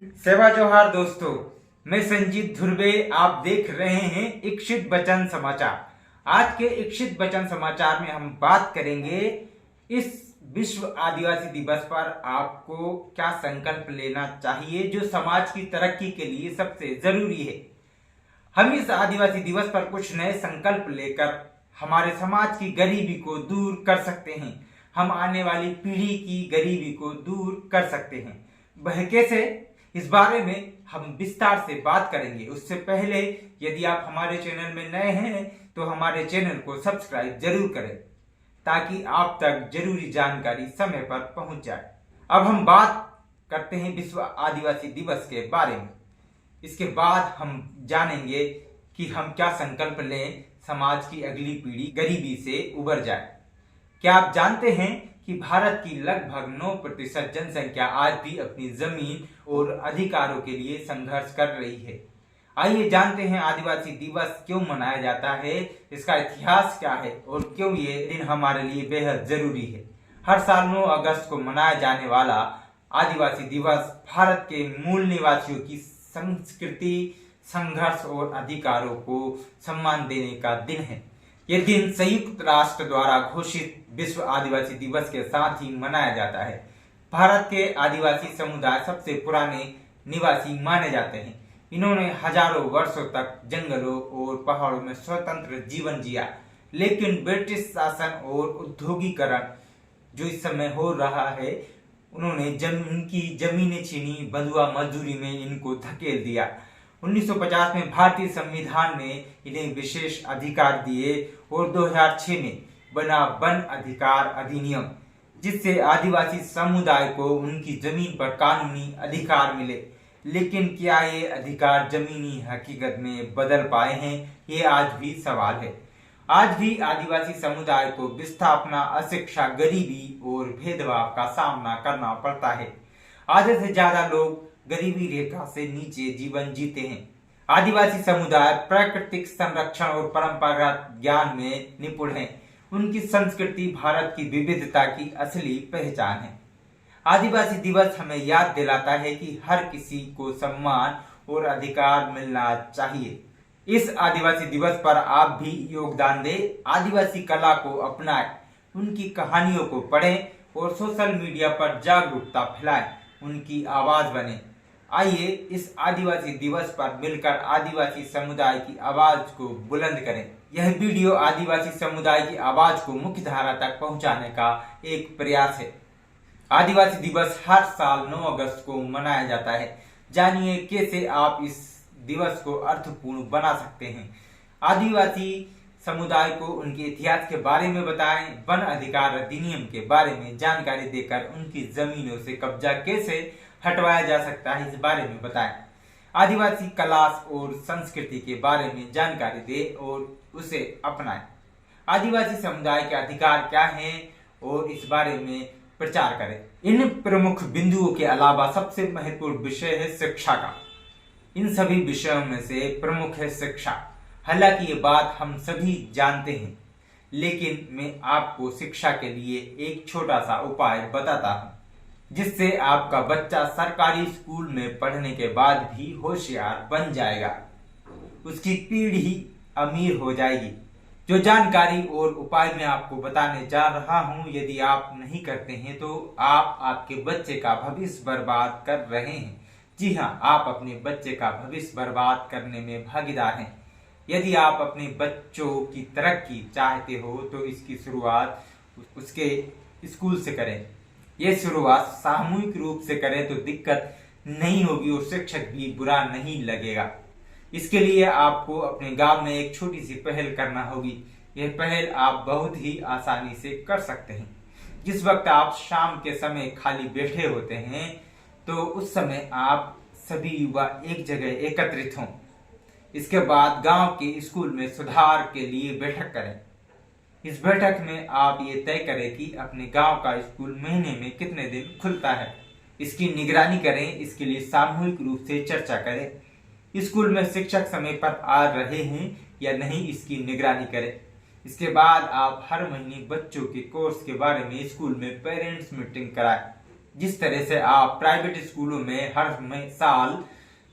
सेवा जोहार दोस्तों, मैं संजीत ध्रुवे। आप देख रहे हैं इच्छित वचन समाचार। आज के इच्छित वचन समाचार में हम बात करेंगे इस विश्व आदिवासी दिवस पर आपको क्या संकल्प लेना चाहिए जो समाज की तरक्की के लिए सबसे जरूरी है। हम इस आदिवासी दिवस पर कुछ नए संकल्प लेकर हमारे समाज की गरीबी को दूर कर सकते हैं। हम आने वाली पीढ़ी की गरीबी को दूर कर सकते हैं। वह कैसे, इस बारे में हम विस्तार से बात करेंगे। उससे पहले यदि आप हमारे चैनल में नए हैं तो हमारे चैनल को सब्सक्राइब जरूर करें ताकि आप तक जरूरी जानकारी समय पर पहुंच जाए। अब हम बात करते हैं विश्व आदिवासी दिवस के बारे में। इसके बाद हम जानेंगे कि हम क्या संकल्प लें समाज की अगली पीढ़ी गरीबी से उबर जाए। क्या आप जानते हैं कि भारत की लगभग 9% जनसंख्या आज भी अपनी जमीन और अधिकारों के लिए संघर्ष कर रही है। आइए जानते हैं आदिवासी दिवस क्यों मनाया जाता है, इसका इतिहास क्या है और क्यों ये दिन हमारे लिए बेहद जरूरी है। हर साल 9 अगस्त को मनाया जाने वाला आदिवासी दिवस भारत के मूल निवासियों की संस्कृति, संघर्ष और अधिकारों को सम्मान देने का दिन है। यह दिन संयुक्त राष्ट्र द्वारा घोषित विश्व आदिवासी दिवस के साथ ही मनाया जाता है। भारत के आदिवासी समुदाय सबसे पुराने निवासी माने जाते हैं। इन्होंने हजारों वर्षों तक जंगलों और पहाड़ों में स्वतंत्र जीवन जिया, लेकिन ब्रिटिश शासन और उद्योगीकरण जो इस समय हो रहा है, उन्होंने इनकी जमीनें छीनी, बंधुआ मजदूरी में इनको धकेल दिया। 1950 में भारतीय संविधान ने इन्हें विशेष अधिकार दिए और 2006 में बना वन अधिकार अधिनियम, जिससे आदिवासी समुदाय को उनकी जमीन पर कानूनी अधिकार मिले। लेकिन क्या ये अधिकार जमीनी हकीकत में बदल पाए हैं, ये आज भी सवाल है। आज भी आदिवासी समुदाय को विस्थापना, अशिक्षा, गरीबी और भेदभाव का सामना करना पड़ता है। आधे से ज्यादा लोग गरीबी रेखा से नीचे जीवन जीते हैं। आदिवासी समुदाय प्राकृतिक संरक्षण और परंपरागत ज्ञान में निपुण हैं। उनकी संस्कृति भारत की विविधता की असली पहचान है। आदिवासी दिवस हमें याद दिलाता है कि हर किसी को सम्मान और अधिकार मिलना चाहिए। इस आदिवासी दिवस पर आप भी योगदान दें, आदिवासी कला को अपनाएं, उनकी कहानियों को पढ़ें और सोशल मीडिया पर जागरूकता फैलाएं, उनकी आवाज बने। आइए इस आदिवासी दिवस पर मिलकर आदिवासी समुदाय की आवाज को बुलंद करें। यह वीडियो आदिवासी समुदाय की आवाज को मुख्य धारा तक पहुंचाने का एक प्रयास है। आदिवासी दिवस हर साल 9 अगस्त को मनाया जाता है। जानिए कैसे आप इस दिवस को अर्थपूर्ण बना सकते हैं। आदिवासी समुदाय को उनके इतिहास के बारे में बताएं, वन अधिकार अधिनियम के बारे में जानकारी देकर उनकी जमीनों से कब्जा कैसे हटवाया जा सकता है, इस बारे में बताएं। आदिवासी कला और संस्कृति के बारे में जानकारी दें और उसे अपनाएं। आदिवासी समुदाय के अधिकार क्या हैं और इस बारे में प्रचार करें। इन प्रमुख बिंदुओं के अलावा सबसे महत्वपूर्ण विषय है शिक्षा का। इन सभी विषयों में से प्रमुख है शिक्षा। हालांकि ये बात हम सभी जानते हैं, लेकिन मैं आपको शिक्षा के लिए एक छोटा सा उपाय बताता हूँ, जिससे आपका बच्चा सरकारी स्कूल में पढ़ने के बाद भी होशियार बन जाएगा, उसकी पीढ़ी अमीर हो जाएगी। जो जानकारी और उपाय मैं आपको बताने जा रहा हूँ, यदि आप नहीं करते हैं तो आप आपके बच्चे का भविष्य बर्बाद कर रहे हैं। जी हाँ, आप अपने बच्चे का भविष्य बर्बाद करने में भागीदार हैं। यदि आप अपने बच्चों की तरक्की चाहते हो तो इसकी शुरुआत उसके स्कूल से करें। ये शुरुआत सामूहिक रूप से करें तो दिक्कत नहीं होगी और शिक्षक भी बुरा नहीं लगेगा। इसके लिए आपको अपने गांव में एक छोटी सी पहल करना होगी। यह पहल आप बहुत ही आसानी से कर सकते हैं। जिस वक्त आप शाम के समय खाली बैठे होते हैं तो उस समय आप सभी युवा एक जगह एकत्रित हों। इसके बाद गांव के स्कूल में सुधार के लिए बैठक करें। इस बैठक में आप ये तय करें कि अपने गांव का स्कूल महीने में कितने दिन खुलता है। इसकी निगरानी करें। इसके लिए सामूहिक रूप से चर्चा करें। स्कूल में शिक्षक समय पर आ रहे हैं या नहीं, इसकी निगरानी करें। इसके बाद आप हर महीने बच्चों के कोर्स के बारे में स्कूल में पेरेंट्स मीटिंग कराएं। जिस तरह से आप प्राइवेट स्कूलों में हर साल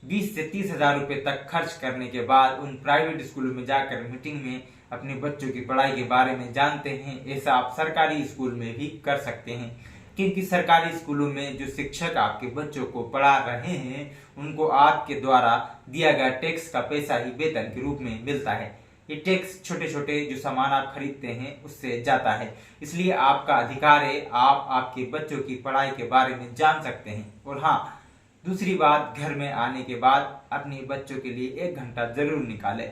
20 से 30 हजार रुपए तक खर्च करने के बाद उन प्राइवेट स्कूलों में जाकर मीटिंग में अपने बच्चों की पढ़ाई के बारे में जानते हैं, ऐसा आप सरकारी स्कूल में भी कर सकते हैं। क्योंकि सरकारी स्कूलों में जो शिक्षक आपके बच्चों को पढ़ा रहे हैं उनको आपके द्वारा दिया गया टैक्स का पैसा ही वेतन के रूप में मिलता है। ये टैक्स छोटे छोटे जो सामान आप खरीदते हैं उससे जाता है, इसलिए आपका अधिकार है आप आपके बच्चों की पढ़ाई के बारे में जान सकते हैं। और हाँ, दूसरी बात, घर में आने के बाद अपने बच्चों के लिए 1 घंटा जरूर निकालें।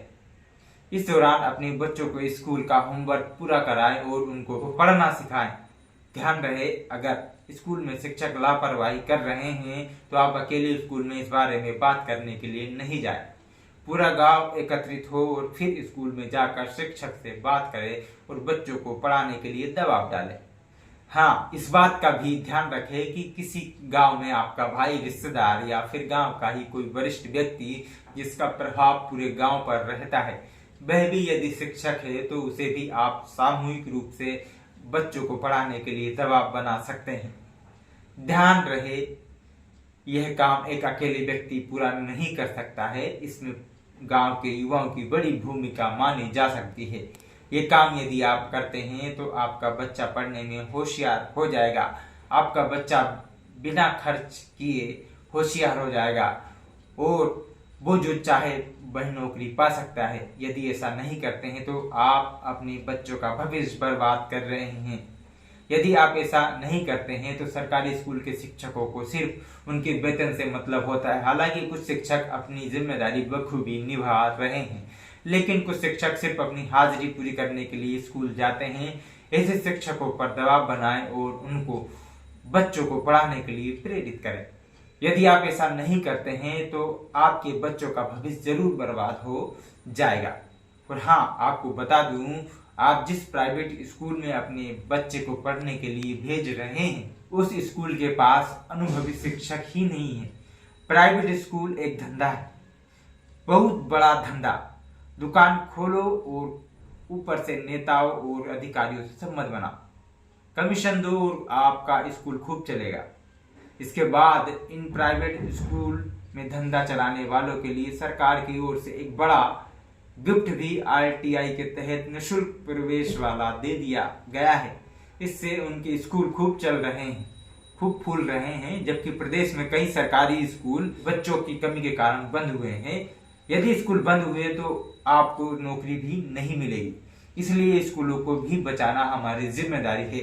इस दौरान अपने बच्चों को स्कूल का होमवर्क पूरा कराएं और उनको पढ़ना सिखाएं। ध्यान रहे, अगर स्कूल में शिक्षक लापरवाही कर रहे हैं तो आप अकेले स्कूल में इस बारे में बात करने के लिए नहीं जाए। पूरा गांव एकत्रित हो और फिर स्कूल में जाकर शिक्षक से बात करें और बच्चों को पढ़ाने के लिए दबाव डालें। हाँ, इस बात का भी ध्यान रखें कि किसी गांव में आपका भाई, रिश्तेदार या फिर गांव का ही कोई वरिष्ठ व्यक्ति जिसका प्रभाव पूरे गांव पर रहता है, वह भी यदि शिक्षक है तो उसे भी आप सामूहिक रूप से बच्चों को पढ़ाने के लिए दबाव बना सकते हैं। ध्यान रहे, यह काम एक अकेले व्यक्ति पूरा नहीं कर सकता है, इसमें गांव के युवाओं की बड़ी भूमिका मानी जा सकती है। ये काम यदि आप करते हैं तो आपका बच्चा पढ़ने में होशियार हो जाएगा, आपका बच्चा बिना खर्च किए होशियार हो जाएगा और वो जो चाहे वह नौकरी पा सकता है। यदि ऐसा नहीं करते हैं तो आप अपने बच्चों का भविष्य बर्बाद कर रहे हैं। यदि आप ऐसा नहीं करते हैं तो सरकारी स्कूल के शिक्षकों को सिर्फ उनके वेतन से मतलब होता है। हालांकि कुछ शिक्षक अपनी जिम्मेदारी बखूबी निभा रहे हैं, लेकिन कुछ शिक्षक सिर्फ अपनी हाजिरी पूरी करने के लिए स्कूल जाते हैं। ऐसे शिक्षकों पर दबाव बनाएं और उनको बच्चों को पढ़ाने के लिए प्रेरित करें। यदि आप ऐसा नहीं करते हैं तो आपके बच्चों का भविष्य जरूर बर्बाद हो जाएगा। और हाँ, आपको बता दूं, आप जिस प्राइवेट स्कूल में अपने बच्चे को पढ़ने के लिए भेज रहे हैं उस स्कूल के पास अनुभवी शिक्षक ही नहीं है। प्राइवेट स्कूल एक धंधा है, बहुत बड़ा धंधा। दुकान खोलो और ऊपर से नेताओं और अधिकारियों से संबंध बनाओ, कमीशन दो और आपका स्कूल खूब चलेगा। इसके बाद इन प्राइवेट स्कूल में धंधा चलाने वालों के लिए सरकार की ओर से एक बड़ा गिफ्ट भी RTI के तहत निःशुल्क प्रवेश वाला दे दिया गया है। इससे उनके स्कूल खूब चल रहे हैं, खूब फूल रहे हैं, जबकि प्रदेश में कई सरकारी स्कूल बच्चों की कमी के कारण बंद हुए हैं। यदि स्कूल बंद हुए तो आपको नौकरी भी नहीं मिलेगी, इसलिए स्कूलों को भी बचाना हमारी जिम्मेदारी है।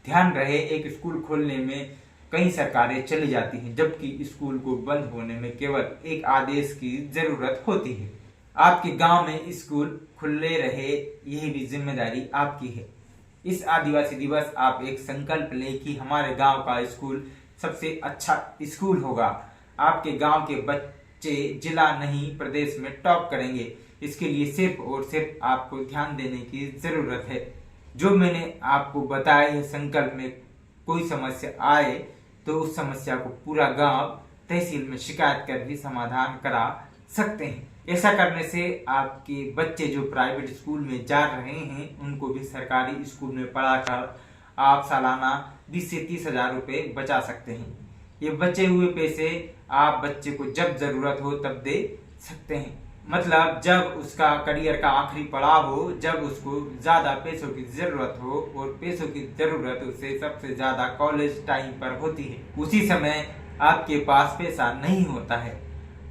ध्यान रहे, एक स्कूल खोलने में कई सरकारें चली जाती हैं, जबकि स्कूल को बंद होने में केवल एक आदेश की जरूरत होती है। आपके गांव में स्कूल खुले रहे, यह भी जिम्मेदारी आपकी है। इस आदिवासी दिवस आप एक संकल्प लें कि हमारे गांव का स्कूल सबसे अच्छा स्कूल होगा। आपके गांव के बच्चे जिला नहीं प्रदेश में टॉप करेंगे। इसके लिए सिर्फ और सिर्फ आपको ध्यान देने की जरूरत है। जो मैंने आपको बताया है, संकल्प में कोई समस्या आए तो उस समस्या को पूरा गांव तहसील में शिकायत कर भी समाधान करा सकते हैं। ऐसा करने से आपके बच्चे जो प्राइवेट स्कूल में जा रहे हैं उनको भी सरकारी स्कूल में पढ़ाकर आप सालाना 20 से 30 हजार रुपए बचा सकते हैं। ये बचे हुए पैसे आप बच्चे को जब जरूरत हो तब दे सकते हैं, मतलब जब उसका करियर का आखिरी पड़ाव हो, जब उसको ज्यादा पैसों की जरूरत हो। और पैसों की जरूरत उसे सबसे ज्यादा कॉलेज टाइम पर होती है। उसी समय आपके पास पैसा नहीं होता है,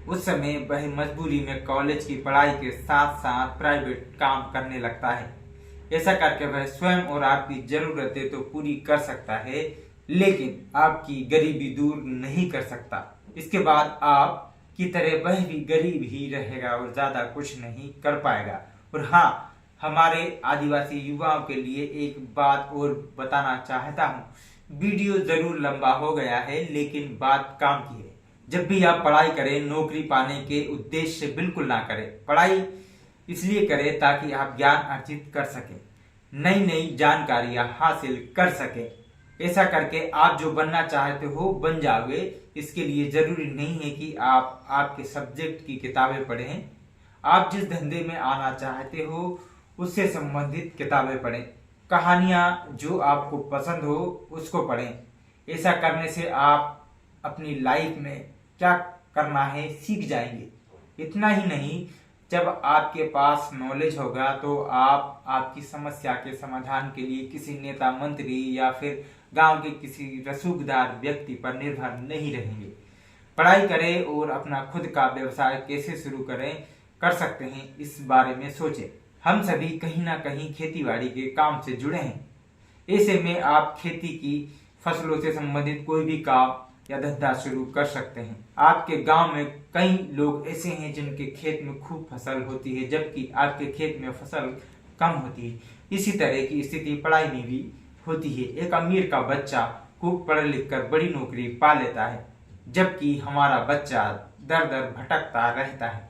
उस समय वह मजबूरी में कॉलेज की पढ़ाई के साथ साथ प्राइवेट काम करने लगता है। ऐसा करके वह स्वयं और आपकी जरूरतें तो पूरी कर सकता है, लेकिन आपकी गरीबी दूर नहीं कर सकता। इसके बाद आप की तरह वह भी गरीब ही रहेगा और ज्यादा कुछ नहीं कर पाएगा। और हाँ, हमारे आदिवासी युवाओं के लिए एक बात और बताना चाहता हूँ। वीडियो जरूर लंबा हो गया है, लेकिन बात काम की है। जब भी आप पढ़ाई करें, नौकरी पाने के उद्देश्य से बिल्कुल ना करें। पढ़ाई इसलिए करें ताकि आप ज्ञान अर्जित कर सकें, नई नई जानकारियां हासिल कर सकें। ऐसा करके आप जो बनना चाहते हो बन जाओगे। इसके लिए जरूरी नहीं है कि आप आपके सब्जेक्ट की किताबें पढ़ें। आप जिस धंधे में आना चाहते हो उससे संबंधित किताबें पढ़ें। कहानियां जो आपको पसंद हो उसको पढ़ें। ऐसा करने से आप अपनी लाइफ में क्या करना है सीख जाएंगे। इतना ही नहीं, जब आपके पास नॉलेज होगा तो आप आपकी समस्या के समाधान के लिए किसी नेता, मंत्री या फिर गांव के किसी रसूखदार व्यक्ति पर निर्भर नहीं रहेंगे। पढ़ाई करें और अपना खुद का व्यवसाय कैसे शुरू कर सकते हैं, इस बारे में सोचें। हम सभी कहीं ना कहीं खेतीबाड़ी के काम से जुड़े हैं। ऐसे में आप खेती की फसलों से संबंधित कोई भी काम या धंधा शुरू कर सकते हैं। आपके गांव में कई लोग ऐसे हैं जिनके खेत में खूब फसल होती है, जबकि आपके खेत में फसल कम होती है। इसी तरह की स्थिति पढ़ाई में भी होती है। एक अमीर का बच्चा खूब पढ़ लिख कर बड़ी नौकरी पा लेता है, जबकि हमारा बच्चा दर दर भटकता रहता है।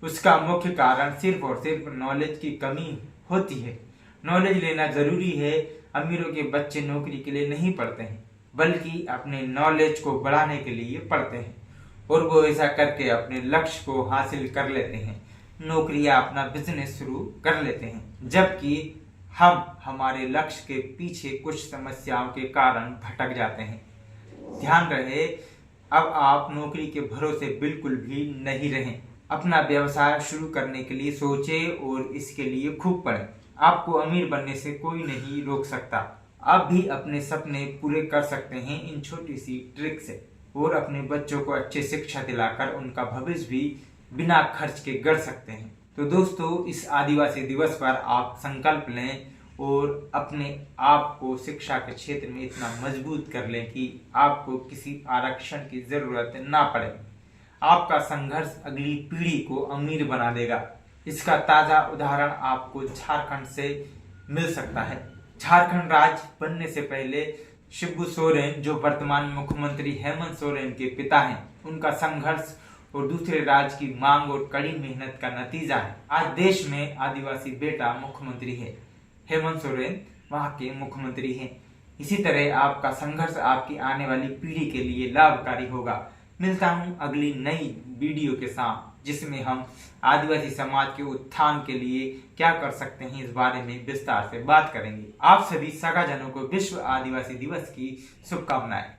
उसका मुख्य कारण सिर्फ और सिर्फ नॉलेज की कमी होती है। नॉलेज लेना जरूरी है। अमीरों के बच्चे नौकरी के लिए नहीं पढ़ते हैं, बल्कि अपने नॉलेज को बढ़ाने के लिए पढ़ते हैं, और वो ऐसा करके अपने लक्ष्य को हासिल कर लेते हैं, नौकरी या अपना बिजनेस शुरू कर लेते हैं। जबकि हम हमारे लक्ष्य के पीछे कुछ समस्याओं के कारण भटक जाते हैं। ध्यान रहे, अब आप नौकरी के भरोसे बिल्कुल भी नहीं रहें। अपना व्यवसाय शुरू करने के लिए सोचें और इसके लिए खूब पढ़ें। आपको अमीर बनने से कोई नहीं रोक सकता। आप भी अपने सपने पूरे कर सकते हैं इन छोटी सी ट्रिक से, और अपने बच्चों को अच्छी शिक्षा दिलाकर उनका भविष्य भी बिना खर्च के गढ़ सकते हैं। तो दोस्तों, इस आदिवासी दिवस पर आप संकल्प लें और अपने आप को शिक्षा के क्षेत्र में इतना मजबूत कर लें कि आपको किसी आरक्षण की जरूरत ना पड़े। आपका संघर्ष अगली पीढ़ी को अमीर बना देगा। इसका ताजा उदाहरण आपको झारखंड से मिल सकता है। झारखंड राज्य बनने से पहले शिबू सोरेन, जो वर्तमान मुख्यमंत्री हेमंत सोरेन के पिता हैं, उनका संघर्ष और दूसरे राज्य की मांग और कड़ी मेहनत का नतीजा है आज देश में आदिवासी बेटा मुख्यमंत्री है। हेमंत सोरेन वहां के मुख्यमंत्री हैं। इसी तरह आपका संघर्ष आपकी आने वाली पीढ़ी के लिए लाभकारी होगा। मिलता हूं अगली नई वीडियो के साथ, जिसमें हम आदिवासी समाज के उत्थान के लिए क्या कर सकते हैं, इस बारे में विस्तार से बात करेंगे। आप सभी सगाजनों को विश्व आदिवासी दिवस की शुभकामनाएं।